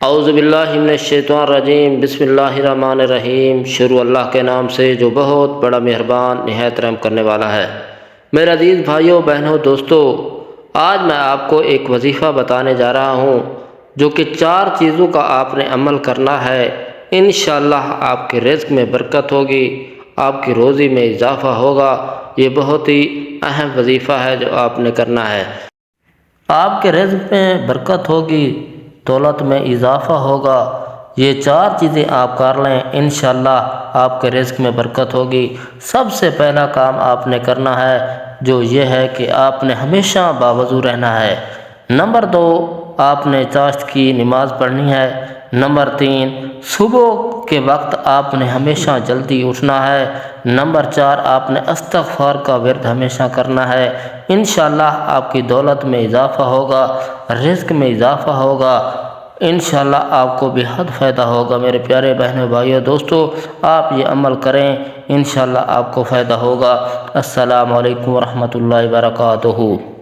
اعوذ باللہ من الشیطان الرجیم، بسم اللہ الرحمن الرحیم۔ شروع اللہ کے نام سے جو بہت بڑا مہربان نہایت رحم کرنے والا ہے۔ میرے عزیز بھائیوں، بہنوں، دوستو، آج میں آپ کو ایک وظیفہ بتانے جا رہا ہوں جو کہ 4 چیزوں کا آپ نے عمل کرنا ہے۔ انشاءاللہ آپ کے رزق میں برکت ہوگی، آپ کی روزی میں اضافہ ہوگا۔ یہ بہت ہی اہم وظیفہ ہے جو آپ نے کرنا ہے۔ آپ کے رزق میں برکت ہوگی، دولت میں اضافہ ہوگا۔ یہ 4 چیزیں آپ کر لیں، انشاءاللہ آپ کے رزق میں برکت ہوگی۔ سب سے پہلا کام آپ نے کرنا ہے جو یہ ہے کہ آپ نے ہمیشہ باوضو رہنا ہے۔ نمبر 2، آپ نے چاشت کی نماز پڑھنی ہے۔ نمبر 3، صبح کے وقت آپ نے ہمیشہ جلدی اٹھنا ہے۔ نمبر 4، آپ نے استغفار کا ورد ہمیشہ کرنا ہے۔ انشاءاللہ آپ کی دولت میں اضافہ ہوگا، رزق میں اضافہ ہوگا۔ انشاءاللہ آپ کو بہت فائدہ ہوگا۔ میرے پیارے بہنوں، بھائیوں، دوستو، آپ یہ عمل کریں، انشاءاللہ آپ کو فائدہ ہوگا۔ السلام علیکم ورحمۃ اللہ وبرکاتہ۔